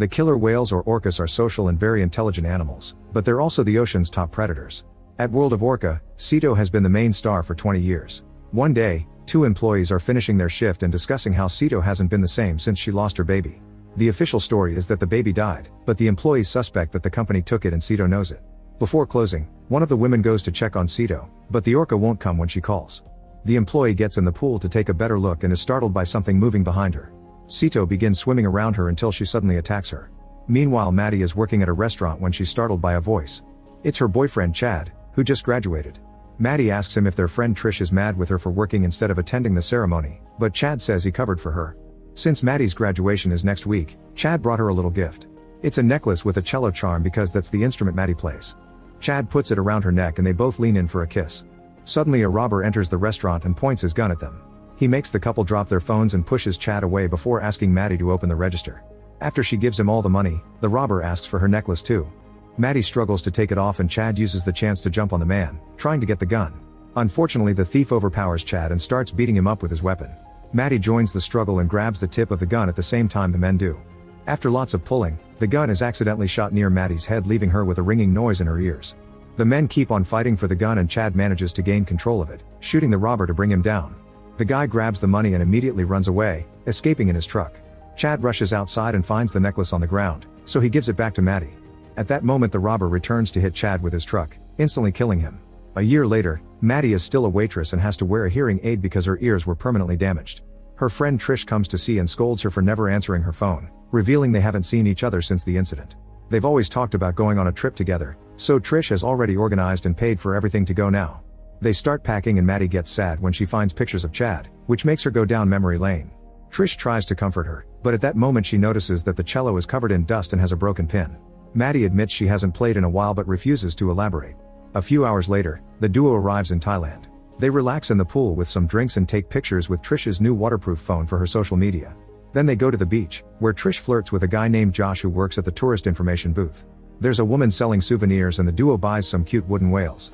The killer whales or orcas are social and very intelligent animals, but they're also the ocean's top predators. At World of Orca, Cito has been the main star for 20 years. One day, two employees are finishing their shift and discussing how Cito hasn't been the same since she lost her baby. The official story is that the baby died, but the employees suspect that the company took it and Cito knows it. Before closing, one of the women goes to check on Cito, but the orca won't come when she calls. The employee gets in the pool to take a better look and is startled by something moving behind her. Cito begins swimming around her until she suddenly attacks her. Meanwhile, Maddie is working at a restaurant when she's startled by a voice. It's her boyfriend Chad, who just graduated. Maddie asks him if their friend Trish is mad with her for working instead of attending the ceremony, but Chad says he covered for her. Since Maddie's graduation is next week, Chad brought her a little gift. It's a necklace with a cello charm because that's the instrument Maddie plays. Chad puts it around her neck and they both lean in for a kiss. Suddenly a robber enters the restaurant and points his gun at them. He makes the couple drop their phones and pushes Chad away before asking Maddie to open the register. After she gives him all the money, the robber asks for her necklace too. Maddie struggles to take it off and Chad uses the chance to jump on the man, trying to get the gun. Unfortunately, the thief overpowers Chad and starts beating him up with his weapon. Maddie joins the struggle and grabs the tip of the gun at the same time the men do. After lots of pulling, the gun is accidentally shot near Maddie's head, leaving her with a ringing noise in her ears. The men keep on fighting for the gun and Chad manages to gain control of it, shooting the robber to bring him down. The guy grabs the money and immediately runs away, escaping in his truck. Chad rushes outside and finds the necklace on the ground, so he gives it back to Maddie. At that moment the robber returns to hit Chad with his truck, instantly killing him. A year later, Maddie is still a waitress and has to wear a hearing aid because her ears were permanently damaged. Her friend Trish comes to see and scolds her for never answering her phone, revealing they haven't seen each other since the incident. They've always talked about going on a trip together, so Trish has already organized and paid for everything to go now. They start packing and Maddie gets sad when she finds pictures of Chad, which makes her go down memory lane. Trish tries to comfort her, but at that moment she notices that the cello is covered in dust and has a broken pin. Maddie admits she hasn't played in a while but refuses to elaborate. A few hours later, the duo arrives in Thailand. They relax in the pool with some drinks and take pictures with Trish's new waterproof phone for her social media. Then they go to the beach, where Trish flirts with a guy named Josh who works at the tourist information booth. There's a woman selling souvenirs and the duo buys some cute wooden whales.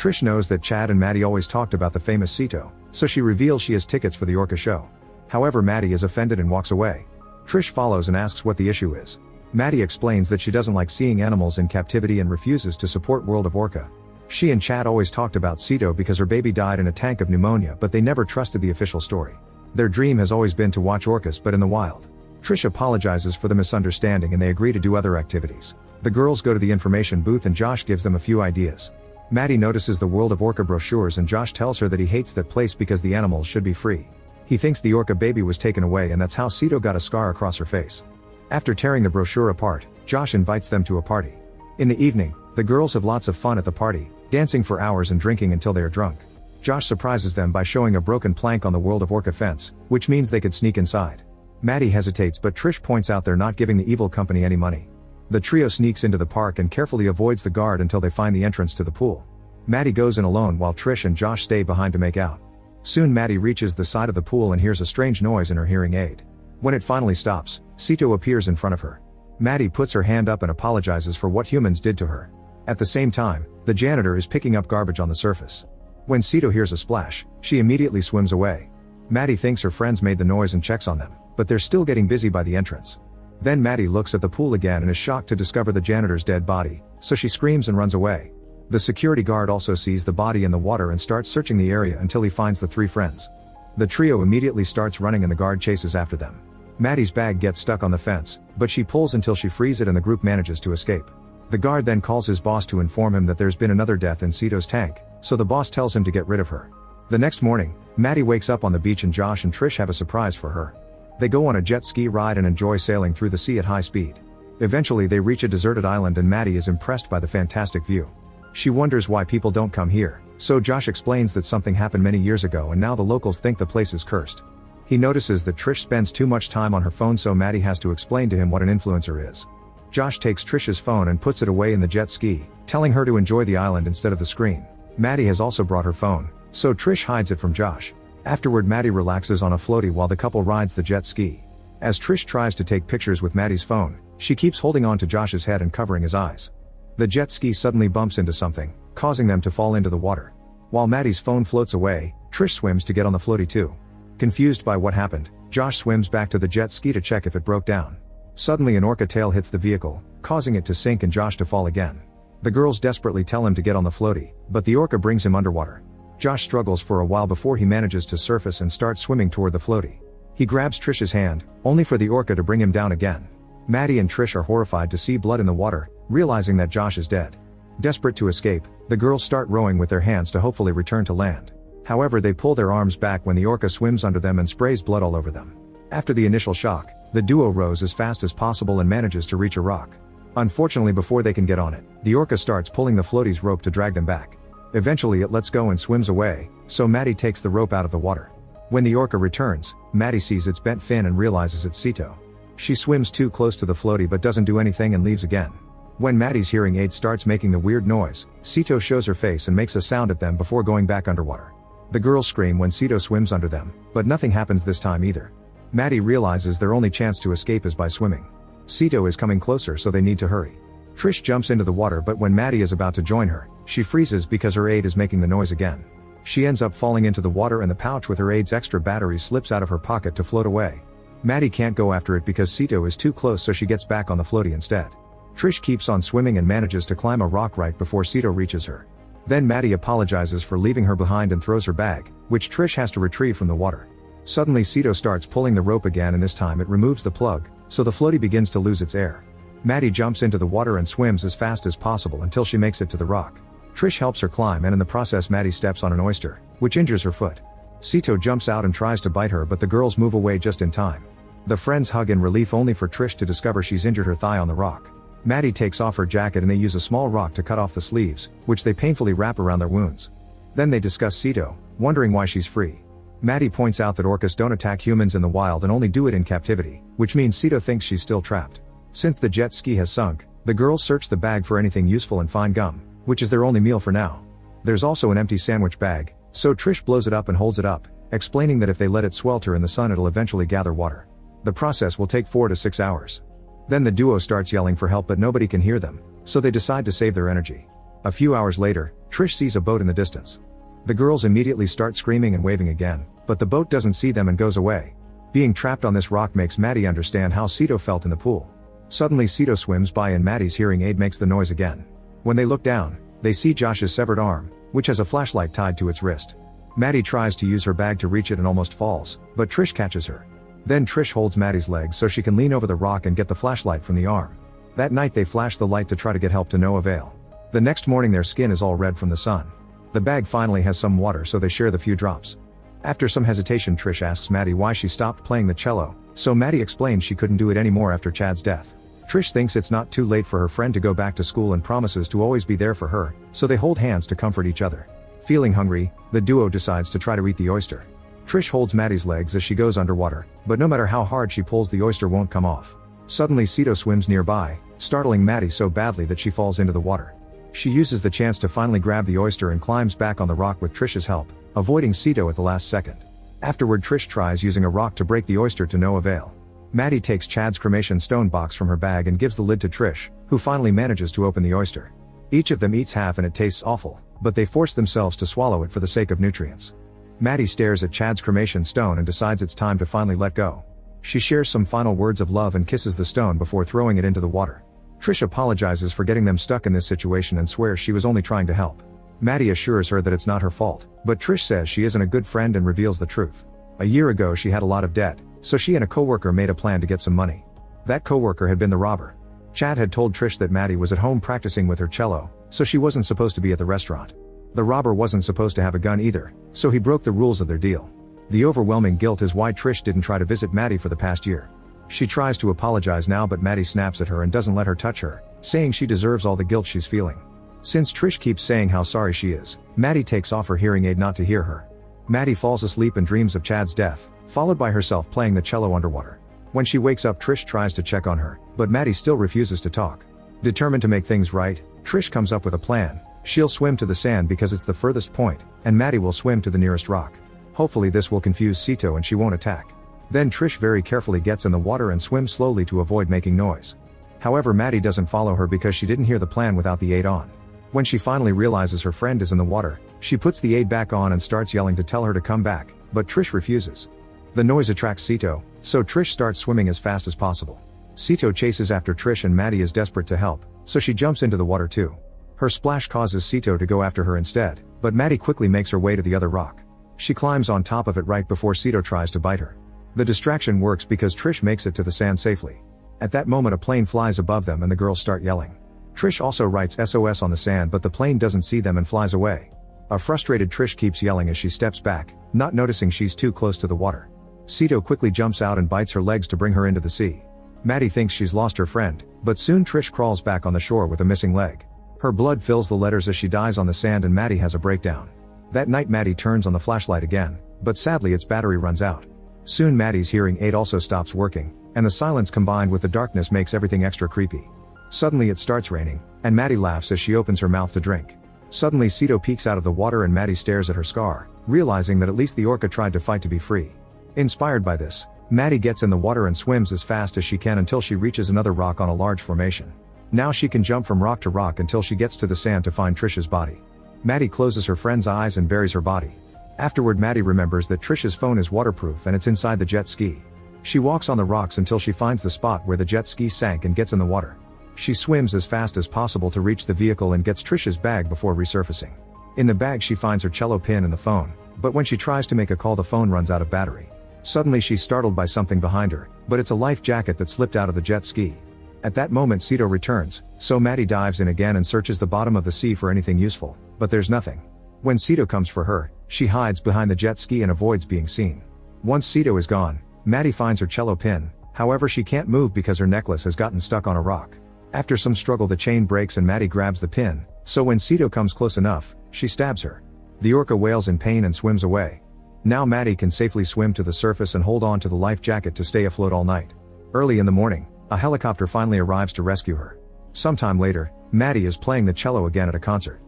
Trish knows that Chad and Maddie always talked about the famous Cito, so she reveals she has tickets for the Orca show. However, Maddie is offended and walks away. Trish follows and asks what the issue is. Maddie explains that she doesn't like seeing animals in captivity and refuses to support World of Orca. She and Chad always talked about Cito because her baby died in a tank of pneumonia, but they never trusted the official story. Their dream has always been to watch orcas but in the wild. Trish apologizes for the misunderstanding and they agree to do other activities. The girls go to the information booth and Josh gives them a few ideas. Maddie notices the World of Orca brochures and Josh tells her that he hates that place because the animals should be free. He thinks the orca baby was taken away and that's how Cito got a scar across her face. After tearing the brochure apart, Josh invites them to a party. In the evening, the girls have lots of fun at the party, dancing for hours and drinking until they are drunk. Josh surprises them by showing a broken plank on the World of Orca fence, which means they could sneak inside. Maddie hesitates but Trish points out they're not giving the evil company any money. The trio sneaks into the park and carefully avoids the guard until they find the entrance to the pool. Maddie goes in alone while Trish and Josh stay behind to make out. Soon Maddie reaches the side of the pool and hears a strange noise in her hearing aid. When it finally stops, Cito appears in front of her. Maddie puts her hand up and apologizes for what humans did to her. At the same time, the janitor is picking up garbage on the surface. When Cito hears a splash, she immediately swims away. Maddie thinks her friends made the noise and checks on them, but they're still getting busy by the entrance. Then Maddie looks at the pool again and is shocked to discover the janitor's dead body, so she screams and runs away. The security guard also sees the body in the water and starts searching the area until he finds the three friends. The trio immediately starts running and the guard chases after them. Maddie's bag gets stuck on the fence, but she pulls until she frees it and the group manages to escape. The guard then calls his boss to inform him that there's been another death in Cito's tank, so the boss tells him to get rid of her. The next morning, Maddie wakes up on the beach and Josh and Trish have a surprise for her. They go on a jet ski ride and enjoy sailing through the sea at high speed. Eventually they reach a deserted island and Maddie is impressed by the fantastic view. She wonders why people don't come here, so Josh explains that something happened many years ago and now the locals think the place is cursed. He notices that Trish spends too much time on her phone, so Maddie has to explain to him what an influencer is. Josh takes Trish's phone and puts it away in the jet ski, telling her to enjoy the island instead of the screen. Maddie has also brought her phone, so Trish hides it from Josh. Afterward, Maddie relaxes on a floaty while the couple rides the jet ski. As Trish tries to take pictures with Maddie's phone, she keeps holding on to Josh's head and covering his eyes. The jet ski suddenly bumps into something, causing them to fall into the water. While Maddie's phone floats away, Trish swims to get on the floaty too. Confused by what happened, Josh swims back to the jet ski to check if it broke down. Suddenly an orca tail hits the vehicle, causing it to sink and Josh to fall again. The girls desperately tell him to get on the floaty, but the orca brings him underwater. Josh struggles for a while before he manages to surface and starts swimming toward the floaty. He grabs Trish's hand, only for the orca to bring him down again. Maddie and Trish are horrified to see blood in the water, realizing that Josh is dead. Desperate to escape, the girls start rowing with their hands to hopefully return to land. However, they pull their arms back when the orca swims under them and sprays blood all over them. After the initial shock, the duo rows as fast as possible and manages to reach a rock. Unfortunately, before they can get on it, the orca starts pulling the floaty's rope to drag them back. Eventually it lets go and swims away, so Maddie takes the rope out of the water. When the orca returns, Maddie sees its bent fin and realizes it's Sito. She swims too close to the floaty but doesn't do anything and leaves again. When Maddie's hearing aid starts making the weird noise, Sito shows her face and makes a sound at them before going back underwater. The girls scream when Sito swims under them, but nothing happens this time either. Maddie realizes their only chance to escape is by swimming. Sito is coming closer, so they need to hurry. Trish jumps into the water, but when Maddie is about to join her, she freezes because her aid is making the noise again. She ends up falling into the water and the pouch with her aid's extra battery slips out of her pocket to float away. Maddie can't go after it because Sito is too close, so she gets back on the floaty instead. Trish keeps on swimming and manages to climb a rock right before Sito reaches her. Then Maddie apologizes for leaving her behind and throws her bag, which Trish has to retrieve from the water. Suddenly Sito starts pulling the rope again, and this time it removes the plug, so the floaty begins to lose its air. Maddie jumps into the water and swims as fast as possible until she makes it to the rock. Trish helps her climb, and in the process Maddie steps on an oyster, which injures her foot. Sito jumps out and tries to bite her, but the girls move away just in time. The friends hug in relief, only for Trish to discover she's injured her thigh on the rock. Maddie takes off her jacket and they use a small rock to cut off the sleeves, which they painfully wrap around their wounds. Then they discuss Sito, wondering why she's free. Maddie points out that orcas don't attack humans in the wild and only do it in captivity, which means Sito thinks she's still trapped. Since the jet ski has sunk, the girls search the bag for anything useful and find gum, which is their only meal for now. There's also an empty sandwich bag, so Trish blows it up and holds it up, explaining that if they let it swelter in the sun it'll eventually gather water. The process will take 4 to 6 hours. Then the duo starts yelling for help, but nobody can hear them, so they decide to save their energy. A few hours later, Trish sees a boat in the distance. The girls immediately start screaming and waving again, but the boat doesn't see them and goes away. Being trapped on this rock makes Maddie understand how Sito felt in the pool. Suddenly Sito swims by and Maddie's hearing aid makes the noise again. When they look down, they see Josh's severed arm, which has a flashlight tied to its wrist. Maddie tries to use her bag to reach it and almost falls, but Trish catches her. Then Trish holds Maddie's legs so she can lean over the rock and get the flashlight from the arm. That night they flash the light to try to get help, to no avail. The next morning their skin is all red from the sun. The bag finally has some water, so they share the few drops. After some hesitation, Trish asks Maddie why she stopped playing the cello, so Maddie explains she couldn't do it anymore after Chad's death. Trish thinks it's not too late for her friend to go back to school and promises to always be there for her, so they hold hands to comfort each other. Feeling hungry, the duo decides to try to eat the oyster. Trish holds Maddie's legs as she goes underwater, but no matter how hard she pulls, the oyster won't come off. Suddenly Sito swims nearby, startling Maddie so badly that she falls into the water. She uses the chance to finally grab the oyster and climbs back on the rock with Trish's help, avoiding Sito at the last second. Afterward, Trish tries using a rock to break the oyster, to no avail. Maddie takes Chad's cremation stone box from her bag and gives the lid to Trish, who finally manages to open the oyster. Each of them eats half and it tastes awful, but they force themselves to swallow it for the sake of nutrients. Maddie stares at Chad's cremation stone and decides it's time to finally let go. She shares some final words of love and kisses the stone before throwing it into the water. Trish apologizes for getting them stuck in this situation and swears she was only trying to help. Maddie assures her that it's not her fault, but Trish says she isn't a good friend and reveals the truth. A year ago she had a lot of debt, so she and a coworker made a plan to get some money. That coworker had been the robber. Chad had told Trish that Maddie was at home practicing with her cello, so she wasn't supposed to be at the restaurant. The robber wasn't supposed to have a gun either, so he broke the rules of their deal. The overwhelming guilt is why Trish didn't try to visit Maddie for the past year. She tries to apologize now, but Maddie snaps at her and doesn't let her touch her, saying she deserves all the guilt she's feeling. Since Trish keeps saying how sorry she is, Maddie takes off her hearing aid not to hear her. Maddie falls asleep and dreams of Chad's death, followed by herself playing the cello underwater. When she wakes up, Trish tries to check on her, but Maddie still refuses to talk. Determined to make things right, Trish comes up with a plan. She'll swim to the sand because it's the furthest point, and Maddie will swim to the nearest rock. Hopefully this will confuse Sito and she won't attack. Then Trish very carefully gets in the water and swims slowly to avoid making noise. However, Maddie doesn't follow her because she didn't hear the plan without the aid on. When she finally realizes her friend is in the water, she puts the aid back on and starts yelling to tell her to come back, but Trish refuses. The noise attracts Sito, so Trish starts swimming as fast as possible. Sito chases after Trish and Maddie is desperate to help, so she jumps into the water too. Her splash causes Sito to go after her instead, but Maddie quickly makes her way to the other rock. She climbs on top of it right before Sito tries to bite her. The distraction works because Trish makes it to the sand safely. At that moment a plane flies above them and the girls start yelling. Trish also writes SOS on the sand but the plane doesn't see them and flies away. A frustrated Trish keeps yelling as she steps back, not noticing she's too close to the water. Sito quickly jumps out and bites her legs to bring her into the sea. Maddie thinks she's lost her friend, but soon Trish crawls back on the shore with a missing leg. Her blood fills the letters as she dies on the sand and Maddie has a breakdown. That night Maddie turns on the flashlight again, but sadly its battery runs out. Soon Maddie's hearing aid also stops working, and the silence combined with the darkness makes everything extra creepy. Suddenly it starts raining, and Maddie laughs as she opens her mouth to drink. Suddenly Sito peeks out of the water and Maddie stares at her scar, realizing that at least the orca tried to fight to be free. Inspired by this, Maddie gets in the water and swims as fast as she can until she reaches another rock on a large formation. Now she can jump from rock to rock until she gets to the sand to find Trish's body. Maddie closes her friend's eyes and buries her body. Afterward Maddie remembers that Trish's phone is waterproof and it's inside the jet ski. She walks on the rocks until she finds the spot where the jet ski sank and gets in the water. She swims as fast as possible to reach the vehicle and gets Trish's bag before resurfacing. In the bag she finds her cello pin and the phone, but when she tries to make a call the phone runs out of battery. Suddenly she's startled by something behind her, but it's a life jacket that slipped out of the jet ski. At that moment Sito returns, so Maddie dives in again and searches the bottom of the sea for anything useful, but there's nothing. When Sito comes for her, she hides behind the jet ski and avoids being seen. Once Sito is gone, Maddie finds her cello pin, however she can't move because her necklace has gotten stuck on a rock. After some struggle the chain breaks and Maddie grabs the pin, so when Sito comes close enough, she stabs her. The orca wails in pain and swims away. Now Maddie can safely swim to the surface and hold on to the life jacket to stay afloat all night. Early in the morning, a helicopter finally arrives to rescue her. Sometime later, Maddie is playing the cello again at a concert.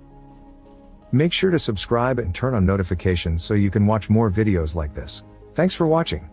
Make sure to subscribe and turn on notifications so you can watch more videos like this. Thanks for watching.